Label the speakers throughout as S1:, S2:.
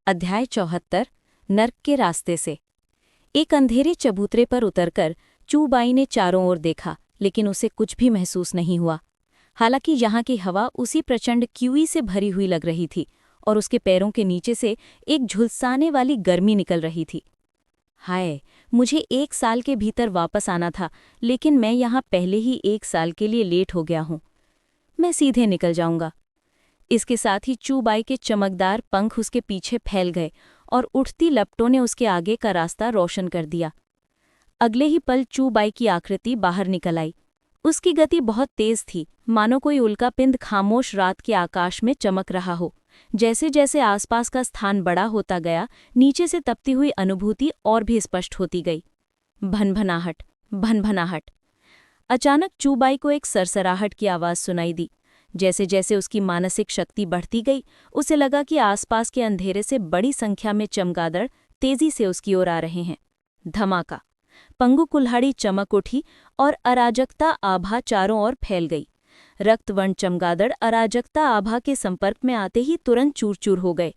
S1: अध्याय 74 नर्क के रास्ते से। एक अंधेरे चबूतरे पर उतरकर चूबाई ने चारों ओर देखा, लेकिन उसे कुछ भी महसूस नहीं हुआ। हालांकि यहाँ की हवा उसी प्रचंड क्यूई से भरी हुई लग रही थी और उसके पैरों के नीचे से एक झुलसाने वाली गर्मी निकल रही थी। हाय, मुझे 1 साल के भीतर वापस आना था, लेकिन मैं यहाँ पहले ही 1 साल के लिए लेट हो गया हूँ। मैं सीधे निकल जाऊंगा। इसके साथ ही चूबाई के चमकदार पंख उसके पीछे फैल गए और उठती लपटों ने उसके आगे का रास्ता रोशन कर दिया। अगले ही पल चूबाई की आकृति बाहर निकल आई। उसकी गति बहुत तेज थी, मानो कोई उल्कापिंड खामोश रात के आकाश में चमक रहा हो। जैसे जैसे आसपास का स्थान बड़ा होता गया, नीचे से तपती हुई अनुभूति और भी स्पष्ट होती गई। भनभनाहट, भनभनाहट। अचानक चूबाई को एक सरसराहट की आवाज़ सुनाई दी। जैसे जैसे उसकी मानसिक शक्ति बढ़ती गई, उसे लगा कि आसपास के अंधेरे से बड़ी संख्या में चमगादड़ तेजी से उसकी ओर आ रहे हैं। धमाका! पंगु कुल्हाड़ी चमक उठी और अराजकता आभा चारों ओर फैल गई। रक्तवर्ण चमगादड़ अराजकता आभा के संपर्क में आते ही तुरंत चूर चूर हो गए।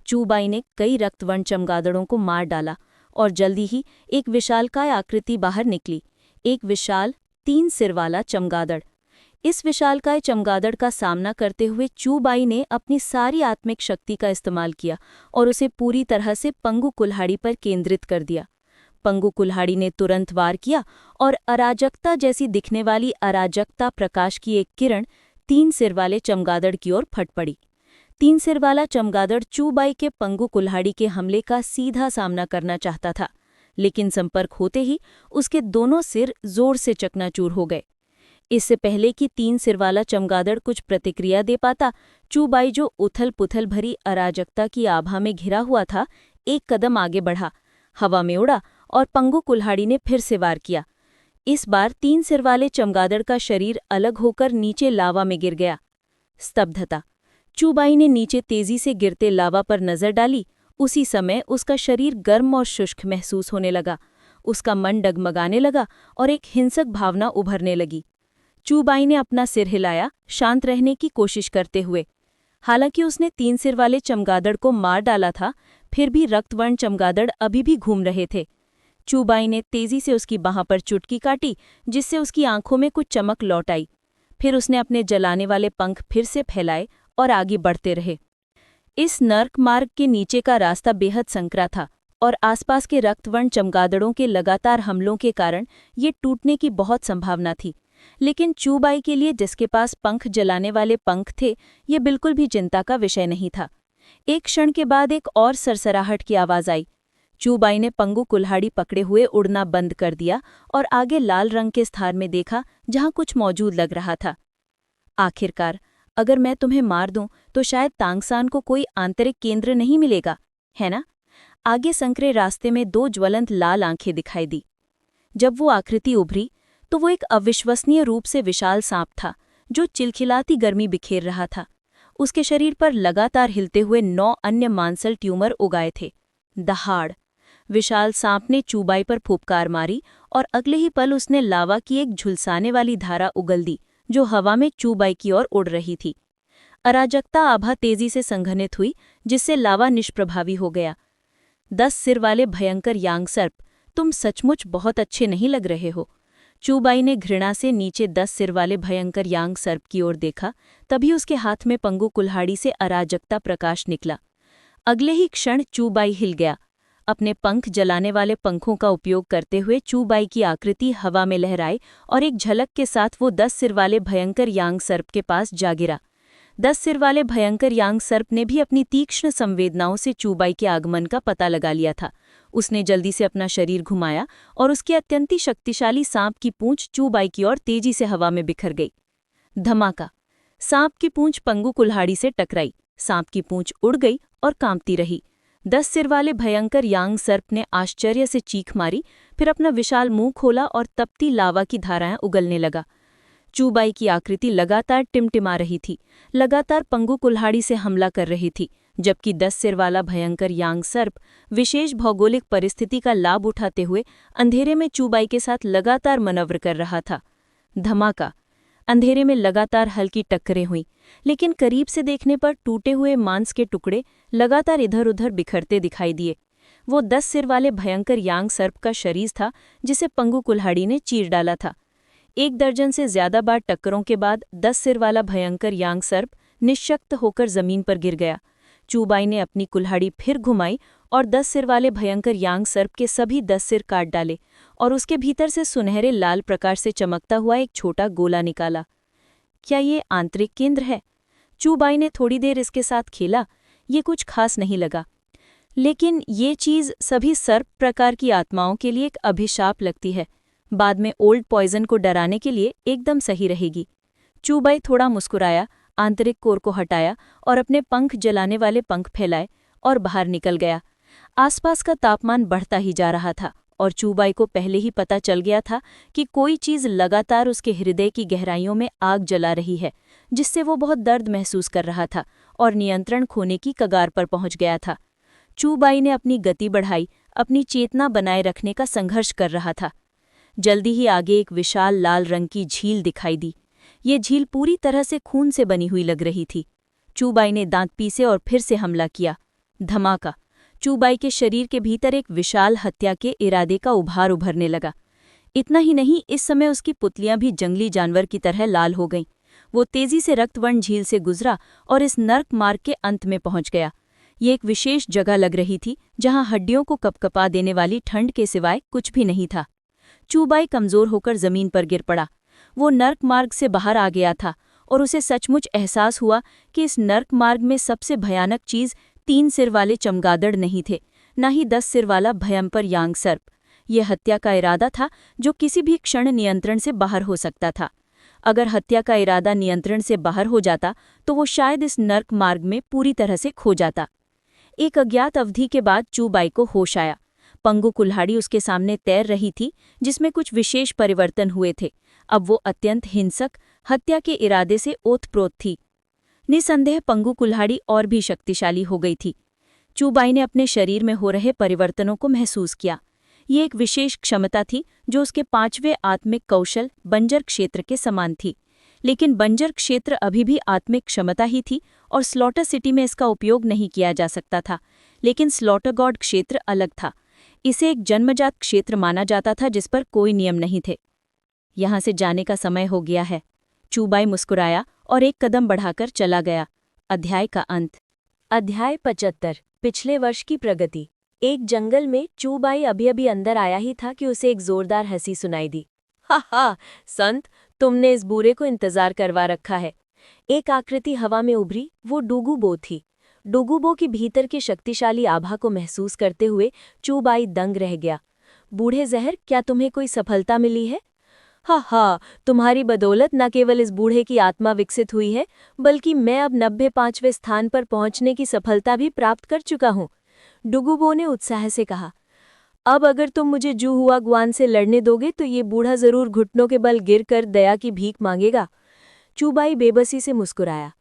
S1: चूबाई ने कई रक्तवर्ण चमगादड़ों को मार डाला और जल्दी ही एक विशालकाय आकृति बाहर निकली, एक विशाल 3 सिर वाला चमगादड़। इस विशालकाय चमगादड़ का सामना करते हुए चूबाई ने अपनी सारी आत्मिक शक्ति का इस्तेमाल किया और उसे पूरी तरह से पंगु कुल्हाड़ी पर केंद्रित कर दिया। पंगु कुल्हाड़ी ने तुरंत वार किया और अराजकता जैसी दिखने वाली अराजकता प्रकाश की एक किरण 3 सिर वाले चमगादड़ की ओर फट पड़ी। 3 सिर वाला चमगादड़ चूबाई के पंगु कुल्हाड़ी के हमले का सीधा सामना करना चाहता था, लेकिन संपर्क होते ही उसके दोनों सिर जोर से चकनाचूर हो गए। इससे पहले कि 3 सिर वाला चमगादड़ कुछ प्रतिक्रिया दे पाता, चूबाई जो उथल पुथल भरी अराजकता की आभा में घिरा हुआ था, एक कदम आगे बढ़ा, हवा में उड़ा और पंगु कुल्हाड़ी ने फिर से वार किया। इस बार 3 सिर वाले चमगादड़ का शरीर अलग होकर नीचे लावा में गिर गया। स्तब्धता। चूबाई ने नीचे तेजी से गिरते लावा पर नजर डाली। उसी समय उसका शरीर गर्म और शुष्क महसूस होने लगा। उसका मन डगमगाने लगा और एक हिंसक भावना उभरने लगी। चूबाई ने अपना सिर हिलाया, शांत रहने की कोशिश करते हुए। हालांकि उसने 3 सिर वाले चमगादड़ को मार डाला था, फिर भी रक्तवर्ण चमगादड़ अभी भी घूम रहे थे। चूबाई ने तेजी से उसकी बाह पर चुटकी काटी, जिससे उसकी आंखों में कुछ चमक लौट आई। फिर उसने अपने जलाने वाले पंख फिर से फैलाए और आगे बढ़ते रहे। इस नर्क मार्ग के नीचे का रास्ता बेहद संकरा था और आसपास के रक्तवर्ण चमगादड़ों के लगातार हमलों के कारण ये टूटने की बहुत संभावना थी। लेकिन चूबाई के लिए, जिसके पास पंख जलाने वाले पंख थे, ये बिल्कुल भी चिंता का विषय नहीं था। एक क्षण के बाद एक और सरसराहट की आवाज आई। चूबाई ने पंगु कुल्हाड़ी पकड़े हुए उड़ना बंद कर दिया और आगे लाल रंग के स्थान में देखा, जहां कुछ मौजूद लग रहा था। आखिरकार, अगर मैं तुम्हें मार दूं तो शायद तांगसान को कोई आंतरिक केंद्र नहीं मिलेगा, है ना? आगे संकरे रास्ते में 2 ज्वलंत लाल आंखें दिखाई दी। जब वो आकृति उभरी तो वो एक अविश्वसनीय रूप से विशाल सांप था, जो चिलखिलाती गर्मी बिखेर रहा था। उसके शरीर पर लगातार हिलते हुए 9 अन्य मांसल ट्यूमर उगाए थे। दहाड़! विशाल सांप ने चूबाई पर फुफकार मारी और अगले ही पल उसने लावा की एक झुलसाने वाली धारा उगल दी, जो हवा में चूबाई की ओर उड़ रही थी। अराजकता आभा तेजी से संघनित हुई, जिससे लावा निष्प्रभावी हो गया। 10 सिर वाले भयंकर यांग सर्प, तुम सचमुच बहुत अच्छे नहीं लग रहे हो। चूबाई ने घृणा से नीचे 10 सिर वाले भयंकर यांग सर्प की ओर देखा। तभी उसके हाथ में पंगु कुल्हाड़ी से अराजकता प्रकाश निकला। अगले ही क्षण चूबाई हिल गया। अपने पंख जलाने वाले पंखों का उपयोग करते हुए चूबाई की आकृति हवा में लहराई और एक झलक के साथ वो 10 सिर वाले भयंकर यांग सर्प के पास जा गिरा। 10 सिर वाले भयंकर यांग सर्प ने भी अपनी तीक्ष्ण संवेदनाओं से चूबाई के आगमन का पता लगा लिया था। उसने जल्दी से अपना शरीर घुमाया और उसकी अत्यंत शक्तिशाली सांप की पूंछ चूबाई की ओर तेजी से हवा में बिखर गई। धमाका! सांप की पूंछ पंगु कुल्हाड़ी से टकराई। सांप की पूंछ उड़ गई और कांपती रही। 10 सिर वाले भयंकर यांग सर्प ने आश्चर्य से चीख मारी, फिर अपना विशाल मुंह खोला और तपती लावा की धाराएं उगलने लगा। चूबाई की आकृति लगातार टिमटिमा रही थी, लगातार पंगु कुल्हाड़ी से हमला कर रही थी, जबकि 10 सिर वाला भयंकर यांग सर्प विशेष भौगोलिक परिस्थिति का लाभ उठाते हुए अंधेरे में चूबाई के साथ लगातार मनव्र कर रहा था। धमाका! अंधेरे में लगातार हल्की टक्करें हुईं, लेकिन करीब से देखने पर टूटे हुए मांस के टुकड़े लगातार इधर उधर बिखरते दिखाई दिए। वो 10 सिर वाले भयंकर यांग सर्प का शरीर था जिसे पंगु कुल्हाड़ी ने चीर डाला था। 1 दर्जन से ज्यादा बार टक्करों के बाद 10 सिर वाला भयंकर यांग सर्प निश्शक्त होकर जमीन पर गिर गया। चूबाई ने अपनी कुल्हाड़ी फिर घुमाई और 10 सिर वाले भयंकर यांग सर्प के सभी 10 सिर काट डाले और उसके भीतर से सुनहरे लाल प्रकाश से चमकता हुआ एक छोटा गोला निकाला। क्या ये आंतरिक केंद्र है? चूबाई ने थोड़ी देर इसके साथ खेला। ये कुछ खास नहीं लगा, लेकिन ये चीज़ सभी सर्प प्रकार की आत्माओं के लिए एक अभिशाप लगती है। बाद में ओल्ड पॉइजन को डराने के लिए एकदम सही रहेगी। चूबाई थोड़ा मुस्कुराया, आंतरिक कोर को हटाया और अपने पंख जलाने वाले पंख फैलाए और बाहर निकल गया। आसपास का तापमान बढ़ता ही जा रहा था और चूबाई को पहले ही पता चल गया था कि कोई चीज़ लगातार उसके हृदय की गहराइयों में आग जला रही है, जिससे वो बहुत दर्द महसूस कर रहा था और नियंत्रण खोने की कगार पर पहुंच गया था। चूबाई ने अपनी गति बढ़ाई, अपनी चेतना बनाए रखने का संघर्ष कर रहा था। जल्दी ही आगे एक विशाल लाल रंग की झील दिखाई दी। ये झील पूरी तरह से खून से बनी हुई लग रही थी। चूबाई ने दांत पीसे और फिर से हमला किया। धमाका! चूबाई के शरीर के भीतर एक विशाल हत्या के इरादे का उभार उभरने लगा। इतना ही नहीं, इस समय उसकी पुतलियां भी जंगली जानवर की तरह लाल हो गईं। वो तेजी से रक्तवर्ण झील से गुजरा और इस नर्क मार्ग के अंत में पहुंच गया। ये एक विशेष जगह लग रही थी जहां हड्डियों को कपकपा देने वाली ठंड के सिवाय कुछ भी नहीं था। चूबाई कमजोर होकर जमीन पर गिर पड़ा। वो नर्क मार्ग से बाहर आ गया था और उसे सचमुच एहसास हुआ कि इस नर्क मार्ग में सबसे भयानक चीज 3 सिर वाले चमगादड़ नहीं थे, न ही 10 सिर वाला भयंकर यांग सर्प। यह हत्या का इरादा था जो किसी भी क्षण नियंत्रण से बाहर हो सकता था। अगर हत्या का इरादा नियंत्रण से बाहर हो जाता तो वो शायद इस नर्क मार्ग में पूरी तरह से खो जाता। एक अज्ञात अवधि के बाद चूबाई को होश आया। पंगु कुल्हाड़ी उसके सामने तैर रही थी, जिसमें कुछ विशेष परिवर्तन हुए थे। अब वो अत्यंत हिंसक, हत्या के इरादे से ओतप्रोत थी। निसंदेह पंगु कुल्हाड़ी और भी शक्तिशाली हो गई थी। चूबाई ने अपने शरीर में हो रहे परिवर्तनों को महसूस किया। ये एक विशेष क्षमता थी जो उसके 5वें आत्मिक कौशल बंजर क्षेत्र के समान थी। लेकिन बंजर क्षेत्र अभी भी आत्मिक क्षमता ही थी और स्लॉटर सिटी में इसका उपयोग नहीं किया जा सकता था। लेकिन स्लॉटर गॉड क्षेत्र अलग था। इसे एक जन्मजात क्षेत्र माना जाता था जिस पर कोई नियम नहीं थे। यहाँ से जाने का समय हो गया है। चूबाई मुस्कुराया और एक कदम बढ़ाकर चला गया। अध्याय का अंत। अध्याय 75। पिछले वर्ष की प्रगति। एक जंगल में चूबाई अभी अंदर आया ही था कि उसे एक जोरदार हंसी सुनाई दी। हा हा संत, तुमने इस बूढ़े को इंतजार करवा रखा है। एक आकृति हवा में उभरी। वो डूगूबो थी। डूगूबो की भीतर के शक्तिशाली आभा को महसूस करते हुए चूबाई दंग रह गया। बूढ़े जहर, क्या तुम्हें कोई सफलता मिली है? हा, तुम्हारी बदौलत न केवल इस बूढ़े की आत्मा विकसित हुई है, बल्कि मैं अब 95वें स्थान पर पहुंचने की सफलता भी प्राप्त कर चुका हूं। डूगूबो ने उत्साह से कहा। अब अगर तुम मुझे जू हुआ गुआन से लड़ने दोगे तो ये बूढ़ा जरूर घुटनों के बल गिरकर दया की भीख मांगेगा। चूबाई बेबसी से मुस्कुराया।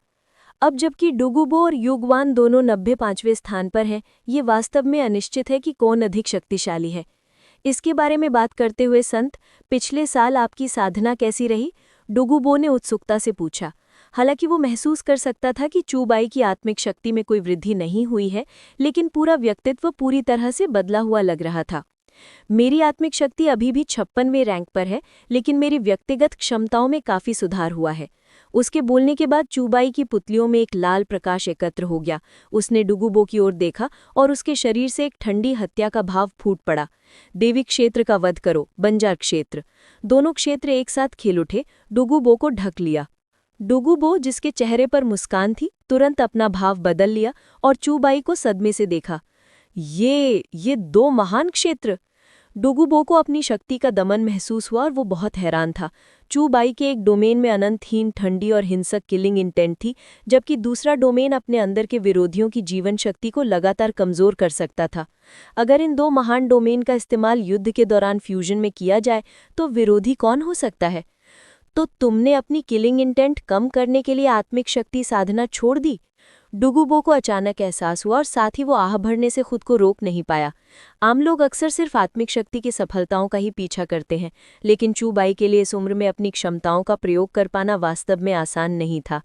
S1: अब जबकि डूगूबो और युगवान दोनों 95वें स्थान पर हैं, ये वास्तव में अनिश्चित है कि कौन अधिक शक्तिशाली है। इसके बारे में बात करते हुए संत, पिछले साल आपकी साधना कैसी रही? डूगूबो ने उत्सुकता से पूछा। हालांकि वो महसूस कर सकता था कि चूबाई की आत्मिक शक्ति में कोई वृद्धि नहीं हुई है, लेकिन पूरा व्यक्तित्व पूरी तरह से बदला हुआ लग रहा था। मेरी आत्मिक शक्ति अभी भी 56वें रैंक पर है, लेकिन मेरी व्यक्तिगत क्षमताओं में काफी सुधार हुआ है। उसके बोलने के बाद चूबाई की पुतलियों में एक लाल प्रकाश एकत्र हो गया। उसने डूगूबो की ओर देखा और उसके शरीर से एक ठंडी हत्या का भाव फूट पड़ा। देवी क्षेत्र का वध करो, बंजार क्षेत्र। दोनों क्षेत्र एक साथ खिल उठे, डूगूबो को ढक लिया। डूगूबो, जिसके चेहरे पर मुस्कान थी, तुरंत अपना भाव बदल लिया और चूबाई को सदमे से देखा। ये 2 महान क्षेत्र। डूगूबो को अपनी शक्ति का दमन महसूस हुआ और वो बहुत हैरान था। चूबाई के एक डोमेन में अनंतहीन ठंडी और हिंसक किलिंग इंटेंट थी, जबकि दूसरा डोमेन अपने अंदर के विरोधियों की जीवन शक्ति को लगातार कमजोर कर सकता था। अगर इन 2 महान डोमेन का इस्तेमाल युद्ध के दौरान फ्यूजन में किया जाए तो विरोधी कौन हो सकता है? तो तुमने अपनी किलिंग इंटेंट कम करने के लिए आत्मिक शक्ति साधना छोड़ दी? डूगूबो को अचानक एहसास हुआ और साथ ही वो आह भरने से खुद को रोक नहीं पाया। आम लोग अक्सर सिर्फ आत्मिक शक्ति की सफलताओं का ही पीछा करते हैं, लेकिन चूबाई के लिए इस उम्र में अपनी क्षमताओं का प्रयोग कर पाना वास्तव में आसान नहीं था।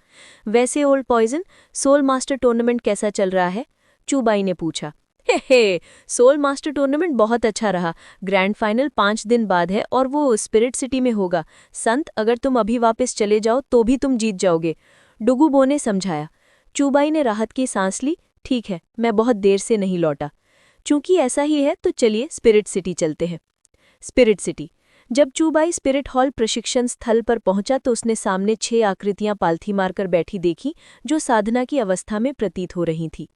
S1: वैसे old poison, soul master tournament कैसा चल रहा है? चूबाई ने पूछा। हे, सोल मास्टर टूर्नामेंट बहुत अच्छा रहा। ग्रैंड फाइनल 5 दिन बाद है और वो स्पिरिट सिटी में होगा। संत, अगर तुम अभी वापस चले जाओ तो भी तुम जीत जाओगे, डुगुबो ने समझाया। चूबाई ने राहत की सांस ली। ठीक है, मैं बहुत देर से नहीं लौटा। चूंकि ऐसा ही है तो चलिए स्पिरिट सिटी चलते हैं। Spirit city. जब चूबाई स्पिरिट हॉल प्रशिक्षण स्थल पर पहुंचा तो उसने सामने 6 आकृतियां पालथी मारकर बैठी देखी, जो साधना की अवस्था में प्रतीत हो रही थी,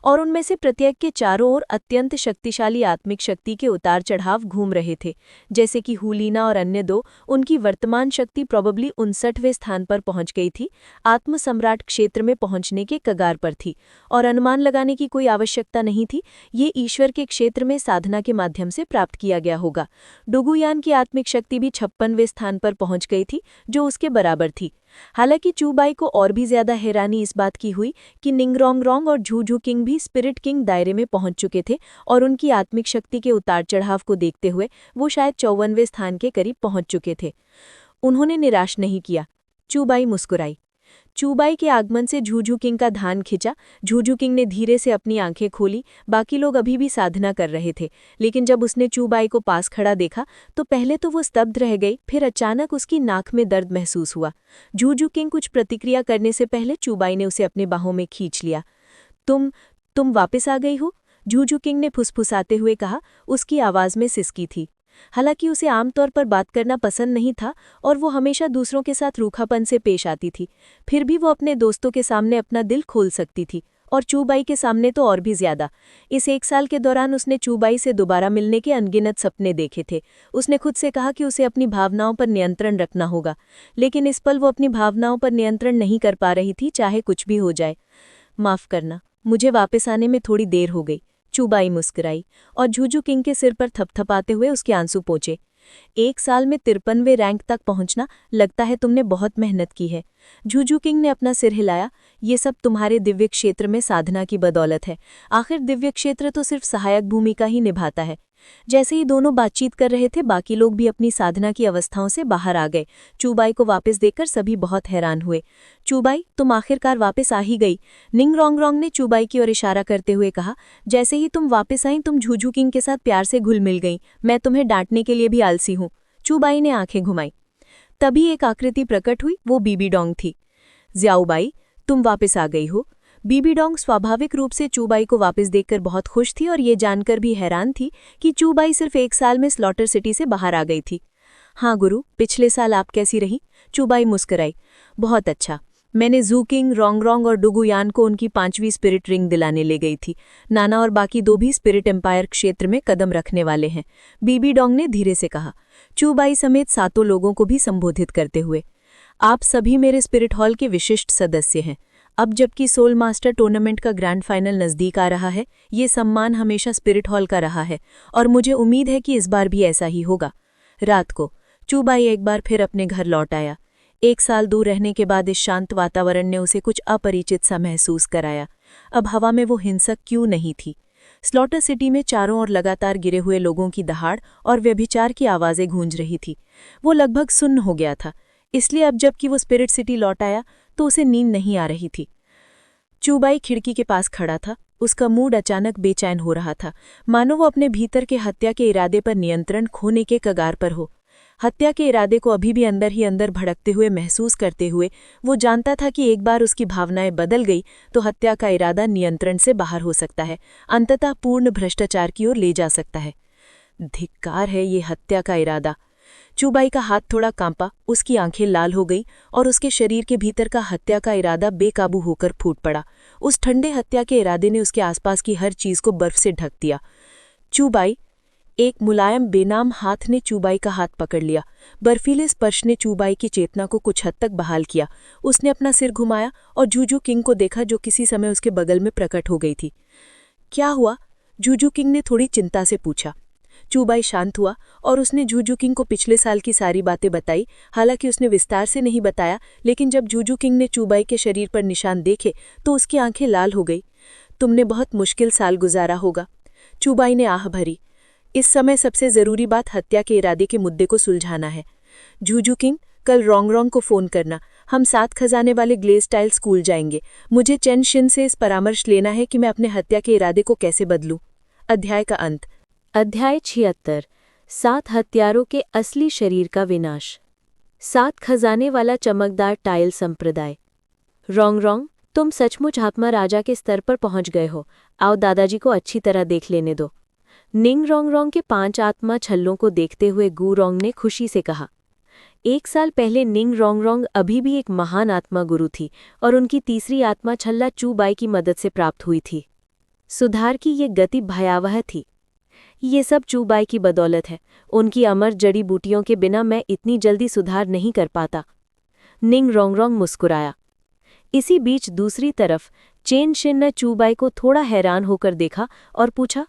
S1: और उनमें से प्रत्येक के चारों ओर अत्यंत शक्तिशाली आत्मिक शक्ति के उतार चढ़ाव घूम रहे थे। जैसे कि हुलीना और अन्य दो, उनकी वर्तमान शक्ति प्रोबेबली 59वें स्थान पर पहुंच गई थी, आत्म सम्राट क्षेत्र में पहुंचने के कगार पर थी, और अनुमान लगाने की कोई आवश्यकता नहीं थी, ये ईश्वर के क्षेत्र में साधना के माध्यम से प्राप्त किया गया होगा। डुगुयान की आत्मिक शक्ति भी 56वें स्थान पर पहुंच गई थी, जो उसके बराबर थी। हालांकि चूबाई को और भी ज्यादा हैरानी इस बात की हुई कि निंगरोंगरोंग और झूझू किंग भी स्पिरिट किंग दायरे में पहुंच चुके थे, और उनकी आत्मिक शक्ति के उतार चढ़ाव को देखते हुए वो शायद 54वें स्थान के करीब पहुंच चुके थे। उन्होंने निराश नहीं किया। चूबाई मुस्कुराई। चूबाई के आगमन से झूझू किंग का ध्यान खिंचा। झूझू किंग ने धीरे से अपनी आंखें खोली। बाकी लोग अभी भी साधना कर रहे थे, लेकिन जब उसने चूबाई को पास खड़ा देखा तो पहले तो वो स्तब्ध रह गई, फिर अचानक उसकी नाक में दर्द महसूस हुआ। झूझू किंग कुछ प्रतिक्रिया करने से पहले चूबाई ने उसे अपनी बाहों में खींच लिया। तुम वापस आ गई हो? झूझू किंग ने फुसफुसाते हुए कहा। उसकी आवाज में सिसकी थी। हालांकि उसे आमतौर पर बात करना पसंद नहीं था और वो हमेशा दूसरों के साथ रूखापन से पेश आती थी, फिर भी वो अपने दोस्तों के सामने अपना दिल खोल सकती थी, और चूबाई के सामने तो और भी ज्यादा। इस 1 साल के दौरान उसने चूबाई से दोबारा मिलने के अनगिनत सपने देखे थे। उसने खुद से कहा कि उसे अपनी भावनाओं पर नियंत्रण रखना होगा, लेकिन इस पल वो अपनी भावनाओं पर नियंत्रण नहीं कर पा रही थी, चाहे कुछ भी हो जाए। माफ करना, मुझे वापस आने में थोड़ी देर हो गई। चूबाई मुस्कुराई और झूझू किंग के सिर पर थपथपाते हुए उसके आंसू पोंछे। 1 साल में 53वें रैंक तक पहुंचना, लगता है तुमने बहुत मेहनत की है। झूझू किंग ने अपना सिर हिलाया। ये सब तुम्हारे दिव्य क्षेत्र में साधना की बदौलत है। आखिर दिव्य क्षेत्र तो सिर्फ सहायक भूमिका ही निभाता है। जैसे ही दोनों बातचीत कर रहे थे, बाकी लोग भी अपनी साधना की अवस्थाओं से बाहर आ गए। चूबाई को वापस देखकर सभी बहुत हैरान हुए। चूबाई, तुम आखिरकार वापस आ ही गई, निंगरोंगरोंग ने चूबाई की ओर इशारा करते हुए कहा। जैसे ही तुम वापस आई, तुम झूझू किंग के साथ प्यार से घुल मिल गई। मैं तुम्हें डांटने के लिए भी आलसी हूँ। चूबाई ने आंखें घुमाई। तभी एक आकृति प्रकट हुई। वो बीबी डोंग थी। ज़्याओबाई, तुम वापस आ गई हो। बीबी डोंग स्वाभाविक रूप से चूबाई को वापस देखकर बहुत खुश थी और ये जानकर भी हैरान थी कि चूबाई सिर्फ 1 साल में स्लॉटर सिटी से बाहर आ गई थी। हाँ गुरु, पिछले साल आप कैसी रही? चूबाई मुस्कुराई। बहुत अच्छा। मैंने ज़ूकिंग, रोंगरोंग और डुगुयान को उनकी 5वीं स्पिरिट रिंग दिलाने ले गई थी। नाना और बाकी 2 भी स्पिरिट एम्पायर क्षेत्र में कदम रखने वाले हैं, बीबी डोंग ने धीरे से कहा, चूबाई समेत 7 लोगों को भी संबोधित करते हुए। आप सभी मेरे स्पिरिट हॉल के विशिष्ट सदस्य हैं। अब जबकि सोल मास्टर टूर्नामेंट का ग्रैंड फाइनल नज़दीक आ रहा है, ये सम्मान हमेशा स्पिरिट हॉल का रहा है और मुझे उम्मीद है कि इस बार भी ऐसा ही होगा। रात को चूबाई एक बार फिर अपने घर लौट आया। 1 साल दूर रहने के बाद इस शांत वातावरण ने उसे कुछ अपरिचित सा महसूस कराया। अब हवा में वो हिंसक क्यों नहीं थी। स्लॉटर सिटी में चारों ओर लगातार गिरे हुए लोगों की दहाड़ और व्यभिचार की आवाज़ें गूंज रही थी। वो लगभग सुन्न हो गया था, इसलिए अब जबकि वो स्पिरिट सिटी लौट आया तो उसे नींद नहीं आ रही थी। चूबाई खिड़की के पास खड़ा था। उसका मूड अचानक बेचैन हो रहा था, मानो वो अपने भीतर के हत्या के इरादे पर नियंत्रण खोने के कगार पर हो। हत्या के इरादे को अभी भी अंदर ही अंदर भड़कते हुए महसूस करते हुए वो जानता था कि एक बार उसकी भावनाएं बदल गई तो हत्या का इरादा नियंत्रण से बाहर हो सकता है, अंततः पूर्ण भ्रष्टाचार की ओर ले जा सकता है। धिक्कार है ये हत्या का इरादा। चूबाई का हाथ थोड़ा कांपा, उसकी आंखें लाल हो गई और उसके शरीर के भीतर का हत्या का इरादा बेकाबू होकर फूट पड़ा। उस ठंडे हत्या के इरादे ने उसके आसपास की हर चीज को बर्फ से ढक दिया। चूबाई, एक मुलायम बेनाम हाथ ने चूबाई का हाथ पकड़ लिया। बर्फीले स्पर्श ने चूबाई की चेतना को कुछ हद तक बहाल किया। उसने अपना सिर घुमाया और झूझू किंग को देखा, जो किसी समय उसके बगल में प्रकट हो गई थी। क्या हुआ? झूझू किंग ने थोड़ी चिंता से पूछा। चूबाई शांत हुआ और उसने झूझू किंग को पिछले साल की सारी बातें बताई। हालांकि उसने विस्तार से नहीं बताया, लेकिन जब झूझू किंग ने चूबाई के शरीर पर निशान देखे तो उसकी आंखें लाल हो गई। तुमने बहुत मुश्किल साल गुजारा होगा। चूबाई ने आह भरी। इस समय सबसे जरूरी बात हत्या के इरादे के मुद्दे को सुलझाना है। झूझू किंग, कल रोंगरोंग को फोन करना।
S2: हम 7 खजाने वाले ग्लेस टाइल स्कूल जाएंगे। मुझे चेन शिन से इस परामर्श लेना है कि मैं अपने हत्या के इरादे को कैसे बदलूं। अध्याय का अंत।
S1: अध्याय 76। 7 हत्यारों के असली शरीर का विनाश। 7 खजाने वाला चमकदार टाइल संप्रदाय। रोंग रोंग, तुम सचमुच आत्मा राजा के स्तर पर पहुंच गए हो। आओ दादाजी को अच्छी तरह देख लेने दो। निंग रोंग रोंग के 5 आत्मा छल्लों को देखते हुए गू रोंग ने खुशी से कहा। 1 साल पहले निंग रोंग रोंग अभी भी एक महान आत्मा गुरु थी और उनकी तीसरी आत्मा छल्ला चू बाई की मदद से प्राप्त हुई थी। सुधार की ये गति भयावह थी। ये सब चू बाई की बदौलत है। उनकी अमर जड़ी बूटियों के बिना मैं इतनी जल्दी सुधार नहीं कर पाता। निंग रोंग रोंग मुस्कुराया। इसी बीच दूसरी तरफ चेन शिन ने चू बाई को थोड़ा हैरान होकर देखा और पूछा,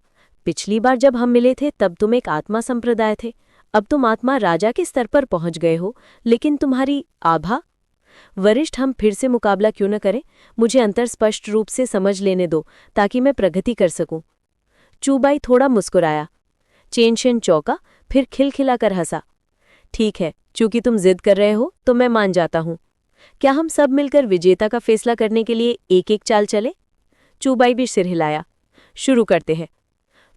S1: पिछली बार जब हम मिले थे तब तुम एक आत्मा संप्रदाय थे, अब तुम आत्मा राजा के स्तर पर पहुंच गए हो, लेकिन तुम्हारी आभा। वरिष्ठ, हम फिर से मुकाबला क्यों न करें? मुझे अंतर स्पष्ट रूप से समझ लेने दो ताकि मैं प्रगति कर सकूं। चू बाई थोड़ा मुस्कुराया। चेन शिन चौंका, फिर खिलखिलाकर हंसा। ठीक है, चूंकि तुम जिद कर रहे हो तो मैं मान जाता हूं। क्या हम सब मिलकर विजेता का फैसला करने के लिए एक एक चाल चले? चू बाई भी सिर हिलाया। शुरू करते हैं।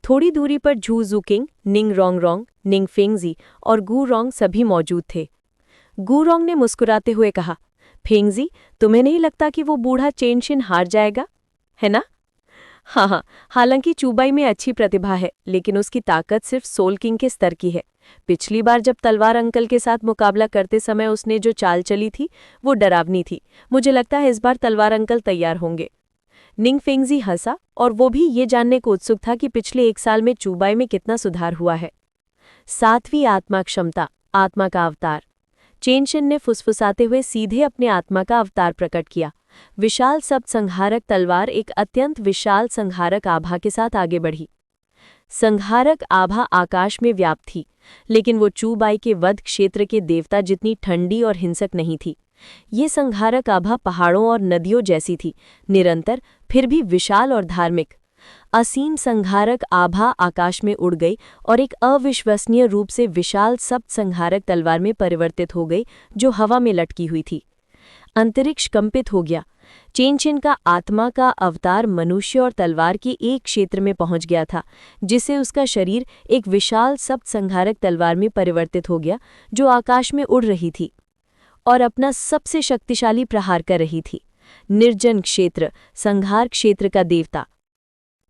S1: थोड़ी दूरी पर झू जुकिंग, निंग रोंग रोंग, निंग फेंगजी और गू रोंग सभी मौजूद थे। गू रोंग ने मुस्कुराते हुए कहा, फेंगजी, तुम्हें नहीं लगता कि वो बूढ़ा चेन शिन हार जाएगा, है ना? हाँ, हालांकि चू बाई में अच्छी प्रतिभा है, लेकिन उसकी ताकत सिर्फ सोल किंग के स्तर की है। पिछली बार जब तलवार अंकल के साथ मुकाबला करते समय उसने जो चाल चली थी वो डरावनी थी। मुझे लगता है इस बार तलवार अंकल तैयार होंगे। निंग फेंगजी हंसा और वो भी ये जानने को उत्सुक था कि पिछले 1 साल में चू बाई में कितना सुधार हुआ है। 7वीं आत्मा क्षमता, आत्मा का अवतार। चेन शिन ने फुसफुसाते हुए सीधे अपने आत्मा का अवतार प्रकट किया। विशाल सब संहारक तलवार एक अत्यंत विशाल संहारक आभा के साथ आगे बढ़ी। संहारक आभा आकाश में व्याप्त थी, लेकिन वो चू बाई के वध क्षेत्र के देवता जितनी ठंडी और हिंसक नहीं थी। ये संहारक आभा पहाड़ों और नदियों जैसी थी, निरंतर फिर भी विशाल और धार्मिक। असीम संहारक आभा आकाश में उड़ गई और एक अविश्वसनीय रूप से विशाल सप्त संहारक तलवार में परिवर्तित हो गई, जो हवा में लटकी हुई थी। अंतरिक्ष कंपित हो गया। चेन शिन का आत्मा का अवतार मनुष्य और तलवार के एक क्षेत्र में पहुंच गया था, जिससे उसका शरीर एक विशाल सप्त संहारक तलवार में परिवर्तित हो गया, जो आकाश में उड़ रही थी और अपना सबसे शक्तिशाली प्रहार कर रही थी। निर्जन क्षेत्र, संहार क्षेत्र का देवता।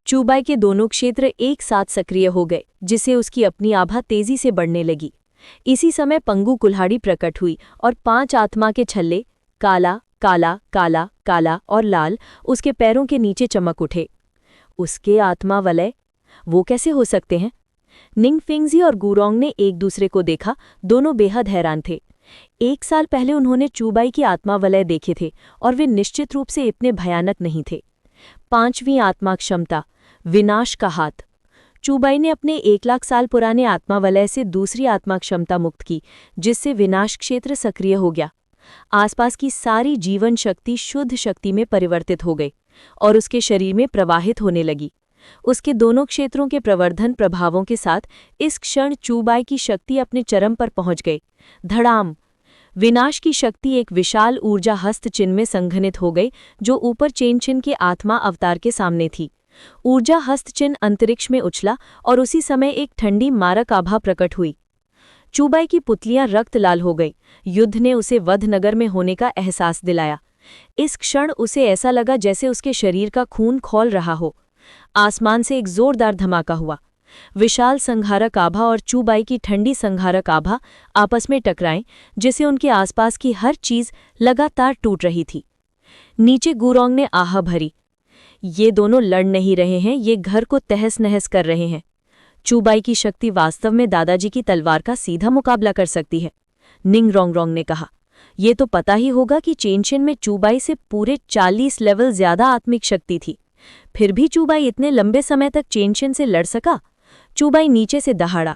S1: चू बाई के दोनों क्षेत्र एक साथ सक्रिय हो गए, जिससे उसकी अपनी आभा तेजी से बढ़ने लगी। इसी समय पंगु कुल्हाड़ी प्रकट हुई और 5 आत्मा के छल्ले, काला काला काला काला और लाल, उसके पैरों के नीचे चमक उठे। उसके आत्मा वलय, वो कैसे हो सकते हैं? निंग फेंगजी और गू रोंग ने एक दूसरे को देखा। दोनों बेहद हैरान थे। 1 साल पहले उन्होंने चू बाई की आत्मा वलय देखे थे और वे निश्चित रूप से इतने भयानक नहीं थे। 5वीं आत्मा क्षमता, विनाश का हाथ। चू बाई ने अपने 1 लाख साल पुराने आत्मा वलय से दूसरी आत्मा क्षमता मुक्त की, जिससे विनाश क्षेत्र सक्रिय हो गया। आसपास की सारी जीवन शक्ति शुद्ध शक्ति में परिवर्तित हो गई और उसके शरीर में प्रवाहित होने लगी। उसके दोनों क्षेत्रों के प्रवर्धन प्रभावों के साथ इस क्षण चू बाई की शक्ति अपने चरम पर पहुंच गई। धड़ाम! विनाश की शक्ति एक विशाल ऊर्जा हस्त चिन्ह में संघनित हो गई, जो ऊपर चेन शिन के आत्मा अवतार के सामने थी। ऊर्जा हस्त चिन्ह अंतरिक्ष में उछला और उसी समय एक ठंडी मारक आभा प्रकट हुई। चू बाई की पुतलियां रक्त लाल हो गई। युद्ध ने उसे वधनगर में होने का एहसास दिलाया। इस क्षण उसे ऐसा लगा जैसे उसके शरीर का खून खौल रहा हो। आसमान से एक जोरदार धमाका हुआ। विशाल संहारक आभा और चू बाई की ठंडी संहारक आभा आपस में टकराएं, जिससे उनके आसपास की हर चीज लगातार टूट रही थी। नीचे गू रोंग ने आह भरी। ये दोनों लड़ नहीं रहे हैं, ये घर को तहस नहस कर रहे हैं। चू बाई की शक्ति वास्तव में दादाजी की तलवार का सीधा मुकाबला कर सकती है, निंग रोंग रोंग ने कहा। ये तो पता ही होगा कि चेन शिन में चू बाई से पूरे 40 लेवल ज्यादा आत्मिक शक्ति थी। फिर भी चू बाई इतने लंबे समय तक चेन शिन से लड़ सका। चू बाई नीचे से दहाड़ा।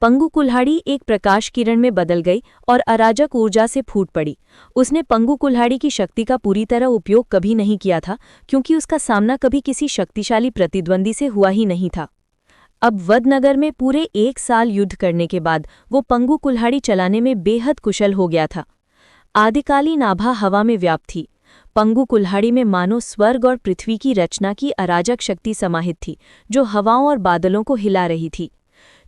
S1: पंगु कुल्हाड़ी एक प्रकाश किरण में बदल गई और अराजक ऊर्जा से फूट पड़ी। उसने पंगु कुल्हाड़ी की शक्ति का पूरी तरह उपयोग कभी नहीं किया था, क्योंकि उसका सामना कभी किसी शक्तिशाली प्रतिद्वंदी से हुआ ही नहीं था। अब वधनगर में पूरे 1 साल युद्ध करने के बाद वो पंगु कुल्हाड़ी चलाने में बेहद कुशल हो गया था। आदिकालीन आभा हवा में व्याप्त थी। पंगु कुल्हाड़ी में मानो स्वर्ग और पृथ्वी की रचना की अराजक शक्ति समाहित थी, जो हवाओं और बादलों को हिला रही थी।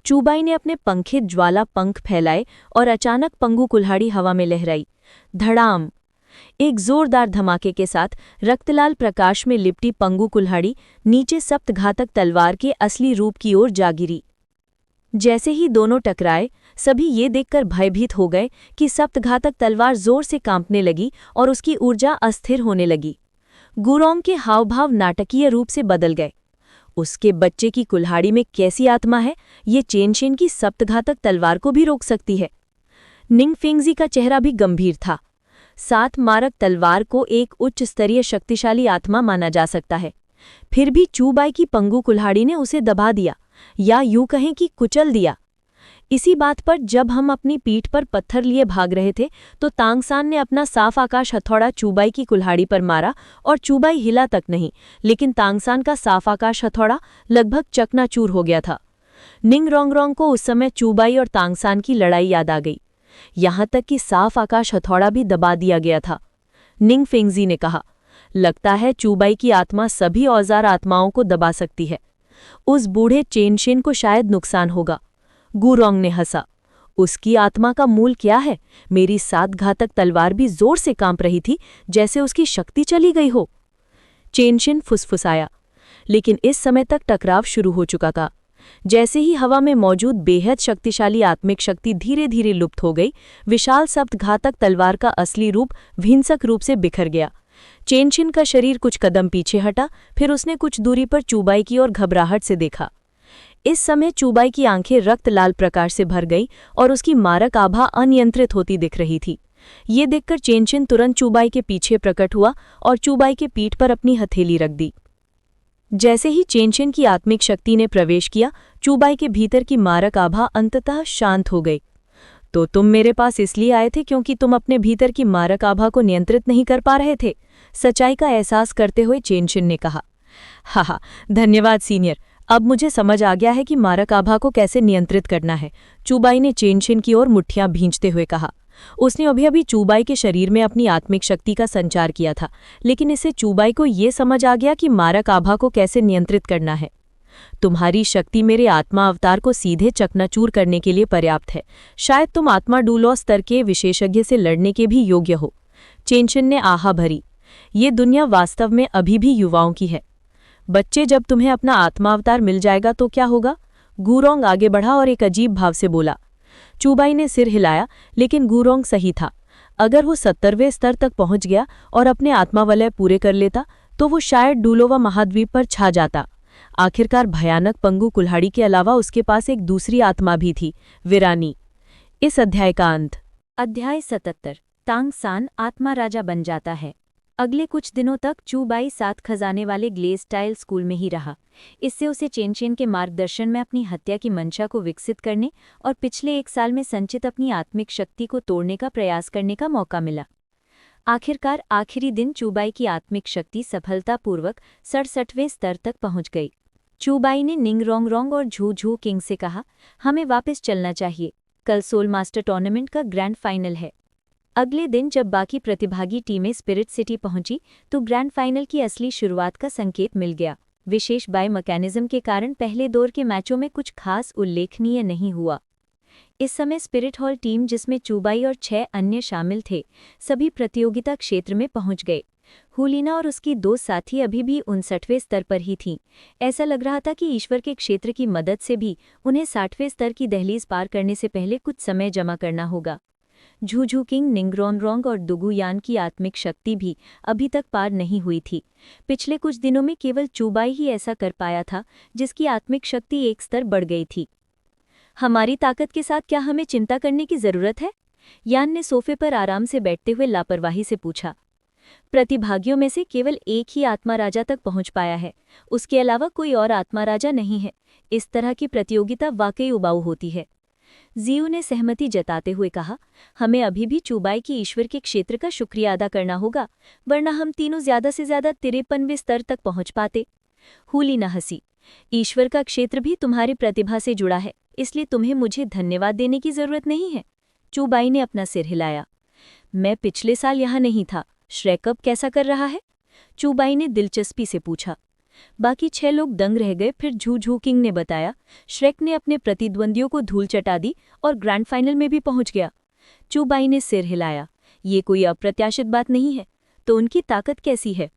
S1: चूबाई ने अपने पंखित ज्वाला पंख फैलाए और अचानक पंगु कुल्हाड़ी हवा में लहराई। धड़ाम! एक जोरदार धमाके के साथ रक्तलाल प्रकाश में लिपटी पंगु कुल्हाड़ी नीचे सप्तघातक तलवार के असली रूप की ओर जा गिरी। जैसे ही दोनों टकराए, सभी ये देखकर भयभीत हो गए कि सप्तघातक तलवार जोर से कांपने लगी और उसकी ऊर्जा अस्थिर होने लगी। गुरोंग के हावभाव नाटकीय रूप से बदल गए। उसके बच्चे की कुल्हाड़ी में कैसी आत्मा है, ये चेनशिन की सप्तघातक तलवार को भी रोक सकती है। निंगफेंगजी का चेहरा भी गंभीर था। 7 मारक तलवार को एक उच्च स्तरीय शक्तिशाली आत्मा माना जा सकता है। फिर भी चूबाई की पंगु कुल्हाड़ी ने उसे दबा दिया, या यूं कहें कि कुचल दिया। इसी बात पर जब हम अपनी पीठ पर पत्थर लिए भाग रहे थे, तो तांगसान ने अपना साफ आकाश हथौड़ा चूबाई की कुल्हाड़ी पर मारा और चूबाई हिला तक नहीं, लेकिन तांगसान का साफ आकाश हथौड़ा लगभग चकनाचूर हो गया था। निंग रोंगरोंग को उस समय चूबाई और तांगसान की लड़ाई याद आ गई। यहां तक कि साफ आकाश हथौड़ा भी दबा दिया गया था। निंग फेंगजी ने कहा, लगता है चूबाई की आत्मा सभी औजार आत्माओं को दबा सकती है। उस बूढ़े चेनशिन को शायद नुकसान होगा। गुरोंग ने हंसा। उसकी आत्मा का मूल क्या है? मेरी 7 घातक तलवार भी जोर से कांप रही थी, जैसे उसकी शक्ति चली गई हो। चेनशिन फुसफुसाया, लेकिन इस समय तक टकराव शुरू हो चुका था। जैसे ही हवा में मौजूद बेहद शक्तिशाली आत्मिक शक्ति धीरे धीरे लुप्त हो गई, विशाल सप्तघातक तलवार का असली रूप हिंसक रूप से बिखर गया। चेनशिन का शरीर कुछ कदम पीछे हटा, फिर उसने कुछ दूरी पर चूबाई की ओर घबराहट से देखा। इस समय चूबाई की आंखें रक्त लाल प्रकाश से भर गई और उसकी मारक आभा अनियंत्रित होती दिख रही थी। ये देखकर चेनशिन तुरंत चूबाई के पीछे प्रकट हुआ और चूबाई के पीठ पर अपनी हथेली रख दी। जैसे ही चेनशिन की आत्मिक शक्ति ने प्रवेश किया, चूबाई के भीतर की मारक आभा अंततः शांत हो गई। तो तुम मेरे पास इसलिए आए थे क्योंकि तुम अपने भीतर की मारक आभा को नियंत्रित नहीं कर पा रहे थे, सच्चाई का एहसास करते हुए चेनशिन ने कहा। हा, धन्यवाद सीनियर, अब मुझे समझ आ गया है कि मारक आभा को कैसे नियंत्रित करना है, चूबाई ने चेनशिन की ओर मुट्ठियां भींचते हुए कहा। उसने अभी चूबाई के शरीर में अपनी आत्मिक शक्ति का संचार किया था, लेकिन इससे चूबाई को ये समझ आ गया कि मारक आभा को कैसे नियंत्रित करना है। तुम्हारी शक्ति मेरे आत्मा अवतार को सीधे चकनाचूर करने के लिए पर्याप्त है। शायद तुम आत्मा डूलो स्तर के विशेषज्ञ से लड़ने के भी योग्य हो। चेनशिन ने आहा भरी। ये दुनिया वास्तव में अभी भी युवाओं की है। बच्चे, जब तुम्हें अपना आत्मा अवतार मिल जाएगा तो क्या होगा? गुरोंग आगे बढ़ा और एक अजीब भाव से बोला। चूबाई ने सिर हिलाया, लेकिन गुरोंग सही था। अगर वो 70वें स्तर तक पहुंच गया और अपने आत्मावलय पूरे कर लेता, तो वो शायद डूलोवा महाद्वीप पर छा जाता। आखिरकार भयानक पंगु कुल्हाड़ी के अलावा उसके पास एक दूसरी आत्मा भी थी, विरानी। इस अध्याय का अंत।
S3: अध्याय 77। तांगसान आत्मा राजा बन जाता है। अगले कुछ दिनों तक चूबाई 7 खजाने वाले ग्लेस टाइल स्कूल में ही रहा। इससे उसे चेनशिन के मार्गदर्शन में अपनी हत्या की मंशा को विकसित करने और पिछले 1 साल में संचित अपनी आत्मिक शक्ति को तोड़ने का प्रयास करने का मौका मिला। आखिरकार आखिरी दिन चूबाई की आत्मिक शक्ति सफलतापूर्वक 67वें स्तर तक पहुंच गई। चूबाई ने निंग रोंगरोंग और झू झू किंग से कहा, हमें वापस चलना चाहिए। कल सोल मास्टर टूर्नामेंट का ग्रैंड फाइनल है। अगले दिन जब बाकी प्रतिभागी टीमें स्पिरिट सिटी पहुंची, तो ग्रैंड फाइनल की असली शुरुआत का संकेत मिल गया। विशेष बाय मैकेनिज्म के कारण पहले दौर के मैचों में कुछ खास उल्लेखनीय नहीं हुआ। इस समय स्पिरिट हॉल टीम, जिसमें चूबाई और 6 अन्य शामिल थे, सभी प्रतियोगिता क्षेत्र में पहुंच गए। हुलीना और उसकी 2 साथी अभी भी 59वें स्तर पर ही थीं। ऐसा लग रहा था कि ईश्वर के क्षेत्र की मदद से भी उन्हें 60वें स्तर की दहलीज पार करने से पहले कुछ समय जमा करना होगा। झूझू किंग, निंगरोंगरोंग और दुगुयान की आत्मिक शक्ति भी अभी तक पार नहीं हुई थी। पिछले कुछ दिनों में केवल चूबाई ही ऐसा कर पाया था, जिसकी आत्मिक शक्ति 1 स्तर बढ़ गई थी। हमारी ताकत के साथ क्या हमें चिंता करने की जरूरत है? यान ने सोफे पर आराम से बैठते हुए लापरवाही से पूछा। प्रतिभागियों में से केवल एक ही आत्मा राजा तक पहुंच पाया है, उसके अलावा कोई और आत्मा राजा नहीं है। इस तरह की प्रतियोगिता वाकई उबाऊ होती है। जियू ने सहमति जताते हुए कहा, हमें अभी भी चूबाई की ईश्वर के क्षेत्र का शुक्रिया अदा करना होगा, वरना हम तीनों ज्यादा से ज्यादा 53वें स्तर तक पहुंच पाते। हुलीना हंसी। ईश्वर का क्षेत्र भी तुम्हारी प्रतिभा से जुड़ा है, इसलिए तुम्हें मुझे धन्यवाद देने की जरूरत नहीं है। चूबाई ने अपना सिर हिलाया। मैं पिछले साल यहाँ नहीं था, श्रेक अब कैसा कर रहा है? चूबाई ने दिलचस्पी से पूछा। बाकी 6 लोग दंग रह गए। फिर झू झू किंग ने बताया, श्रेक ने अपने प्रतिद्वंदियों को धूल चटा दी और ग्रैंड फाइनल में भी पहुंच गया। चूबाई ने सिर हिलाया। ये कोई अप्रत्याशित बात नहीं है, तो उनकी ताकत कैसी है?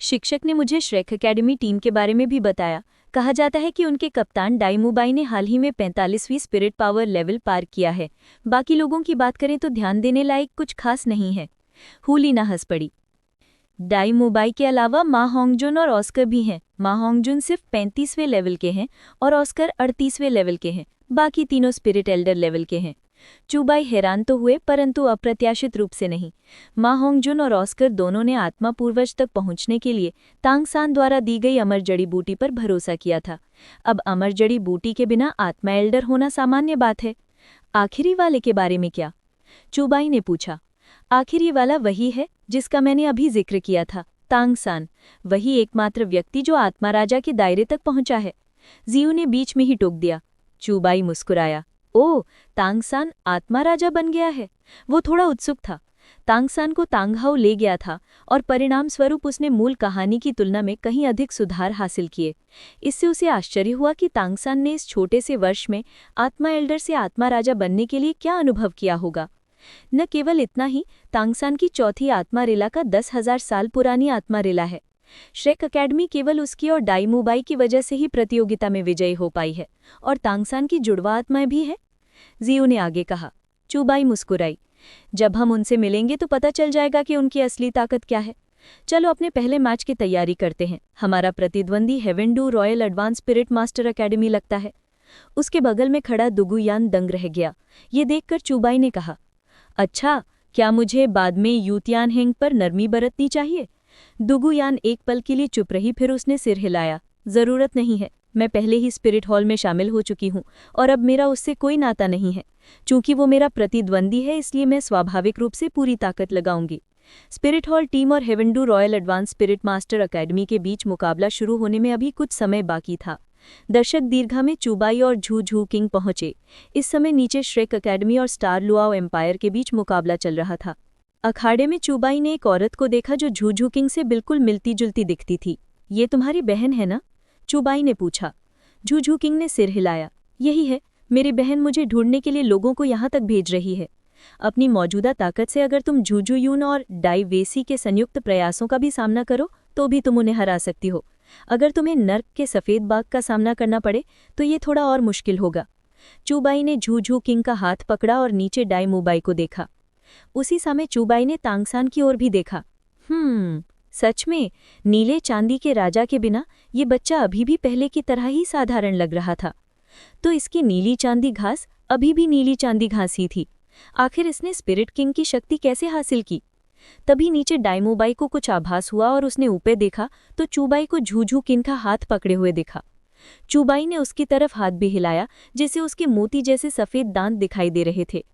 S3: शिक्षक ने मुझे श्रेक एकेडमी टीम के बारे में भी बताया। कहा जाता है कि उनके कप्तान डाइमुबाई ने हाल ही में 45वीं स्पिरिट पावर लेवल पार किया है। बाकी लोगों की बात करें तो ध्यान देने लायक कुछ खास नहीं है। हुलीना हंस पड़ी। डाइमुबाई के अलावा मा होंगजुन और ऑस्कर भी हैं। मा होंगजुन सिर्फ 35वें लेवल के हैं और ऑस्कर 38वें लेवल के हैं। बाकी तीनों स्पिरिट एल्डर लेवल के हैं। चूबाई हैरान तो हुए, परंतु अप्रत्याशित रूप से नहीं। मा होंगजुन और ऑस्कर दोनों ने आत्मा पूर्वज तक पहुंचने के लिए तांग सान द्वारा दी गई अमर जड़ी बूटी पर भरोसा किया था। अब अमर जड़ी बूटी के बिना आत्मा एल्डर होना सामान्य बात है। आखिरी वाले के बारे में क्या? चूबाई ने पूछा। आखिरी वाला वही है जिसका मैंने अभी जिक्र किया था, तांग सान। वही एकमात्र व्यक्ति जो आत्मा राजा के दायरे तक पहुंचा है। जियू ने बीच में ही टोक दिया। चूबाई मुस्कुराया। ओह, तांग सान आत्मा राजा बन गया है। वो थोड़ा उत्सुक था। तांग सान को तांगहाओ ले गया था और परिणाम स्वरूप उसने मूल कहानी की तुलना में कहीं अधिक सुधार हासिल किए। इससे उसे आश्चर्य हुआ कि तांग सान ने इस छोटे से वर्ष में आत्मा एल्डर से आत्मा राजा बनने के लिए क्या अनुभव किया होगा। न केवल इतना ही, तांग सान की चौथी आत्मा रिला का 10,000 साल पुरानी आत्मा रिला है। श्रेक एकेडमी केवल उसकी और डाइमुबाई की वजह से ही प्रतियोगिता में विजयी हो पाई है, और तांग सान की जुड़वा आत्माएं भी है। जियू ने आगे कहा। चूबाई मुस्कुराई। जब हम उनसे मिलेंगे तो पता चल जाएगा कि उनकी असली ताकत क्या है। चलो अपने पहले मैच की तैयारी करते हैं। हमारा प्रतिद्वंदी हेवेंडू Royal Advance Spirit Master Academy लगता है। उसके बगल में खड़ा दुगुयान दंग रह गया। ये देखकर चूबाई ने कहा, अच्छा, क्या मुझे बाद में यूतियान हेंग पर नरमी बरतनी चाहिए? दुगुयान एक पल के लिए चुप रही, फिर उसने सिर हिलाया। जरूरत नहीं है, मैं पहले ही स्पिरिट हॉल में शामिल हो चुकी हूँ और अब मेरा उससे कोई नाता नहीं है। चूंकि वो मेरा प्रतिद्वंदी है, इसलिए मैं स्वाभाविक रूप से पूरी ताकत लगाऊंगी। स्पिरिट हॉल टीम और हेवेंडू Royal Advance Spirit Master Academy के बीच मुकाबला शुरू होने में अभी कुछ समय बाकी था। दर्शक दीर्घा में चूबाई और झू झू किंग पहुंचे। इस समय नीचे श्रेक एकेडमी और स्टार लुआओ एम्पायर के बीच मुकाबला चल रहा था। अखाड़े में चूबाई ने एक औरत को देखा जो झू झू किंग से बिल्कुल मिलती जुलती दिखती थी। ये तुम्हारी बहन है ना? चूबाई ने पूछा। झू झू किंग ने सिर हिलाया। यही है, मेरी बहन मुझे ढूंढने के लिए लोगों को यहाँ तक भेज रही है। अपनी मौजूदा ताकत से अगर तुम झूझू यून और डाई वेसी के संयुक्त प्रयासों का भी सामना करो तो भी तुम उन्हें हरा सकती हो। अगर तुम्हें नर्क के सफ़ेद बाघ का सामना करना पड़े तो ये थोड़ा और मुश्किल होगा। चूबाई ने झू झू किंग का हाथ पकड़ा और नीचे डाइमुबाई को देखा। उसी समय चूबाई ने तांगसान की ओर भी देखा। सच में, नीले चांदी के राजा के बिना ये बच्चा अभी भी पहले की तरह ही साधारण लग रहा था। तो इसकी नीली चांदी घास अभी भी नीली चांदी घास ही थी। आखिर इसने स्पिरिट किंग की शक्ति कैसे हासिल की? तभी नीचे डाइमुबाई को कुछ आभास हुआ और उसने ऊपर देखा तो चूबाई को झू झू किंग का हाथ पकड़े हुए देखा। चूबाई ने उसकी तरफ हाथ भी हिलाया, जिससे उसके मोती जैसे सफ़ेद दांत दिखाई दे रहे थे।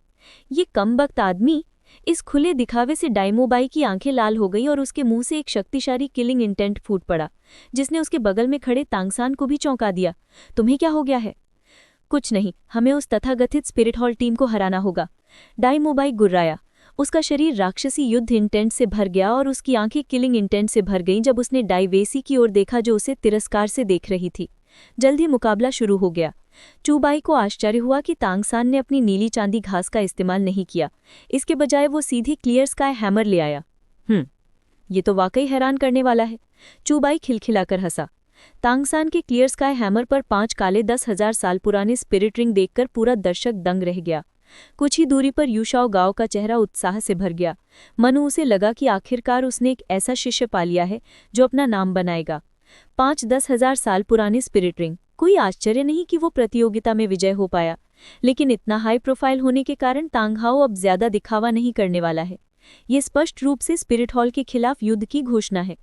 S3: ये कमबख्त आदमी! इस खुले दिखावे से डाइमुबाई की आंखें लाल हो गईं और उसके मुंह से एक शक्तिशाली किलिंग इंटेंट फूट पड़ा, जिसने उसके बगल में खड़े तांगसान को भी चौंका दिया। तुम्हें क्या हो गया है? कुछ नहीं, हमें उस तथाकथित स्पिरिट हॉल टीम को हराना होगा। डाइमुबाई गुर्राया। उसका शरीर राक्षसी युद्ध इंटेंट से भर गया और उसकी आंखें किलिंग इंटेंट से भर गईं जब उसने डाइवेसी की ओर देखा जो उसे तिरस्कार से देख रही थी। जल्दी मुकाबला शुरू हो गया। चूबाई को आश्चर्य हुआ कि तांगसान ने अपनी नीली चांदी घास का इस्तेमाल नहीं किया। इसके बजाय वो सीधी क्लियर स्काई हैमर ले आया। ये तो वाकई हैरान करने वाला है। चूबाई खिलखिलाकर हंसा। तांगसान के क्लियर स्काई हैमर पर 5 काले 10,000 साल पुराने स्पिरिट रिंग देखकर पूरा दर्शक दंग रह गया। कुछ ही दूरी पर यूशाओ गाओ का चेहरा उत्साह से भर गया। मनु उसे लगा कि आखिरकार उसने एक ऐसा शिष्य पा लिया है जो अपना नाम बनाएगा। 5-10,000 साल पुराने स्पिरिट रिंग, कोई आश्चर्य नहीं कि वो प्रतियोगिता में विजय हो पाया। लेकिन इतना हाई प्रोफाइल होने के कारण तांगहाओ अब ज्यादा दिखावा नहीं करने वाला है। ये स्पष्ट रूप से स्पिरिट हॉल के खिलाफ युद्ध की घोषणा है।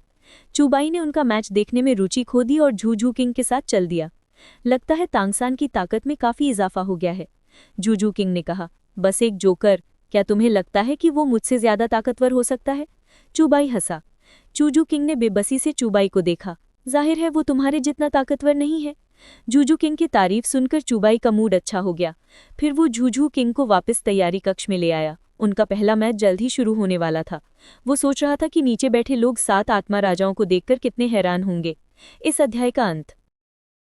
S3: चूबाई ने उनका मैच देखने में रुचि खो दी और झू झू किंग के साथ चल दिया। लगता है तांगसान की ताकत में काफी इजाफा हो गया है, झू झू किंग ने कहा। बस एक जोकर, क्या तुम्हें लगता है कि वो मुझसे ज्यादा ताकतवर हो सकता है? चूबाई हंसा। झू झू किंग ने बेबसी से चूबाई को देखा। जाहिर है वो तुम्हारे जितना ताकतवर नहीं है। झू झू किंग की तारीफ सुनकर चूबाई का मूड अच्छा हो गया। फिर वो झू झू किंग को वापस तैयारी कक्ष में ले आया। उनका पहला मैच जल्द ही शुरू होने वाला था। वो सोच रहा था कि नीचे बैठे लोग 7 आत्मा राजाओं को देखकर कितने हैरान होंगे। इस अध्याय का अंत।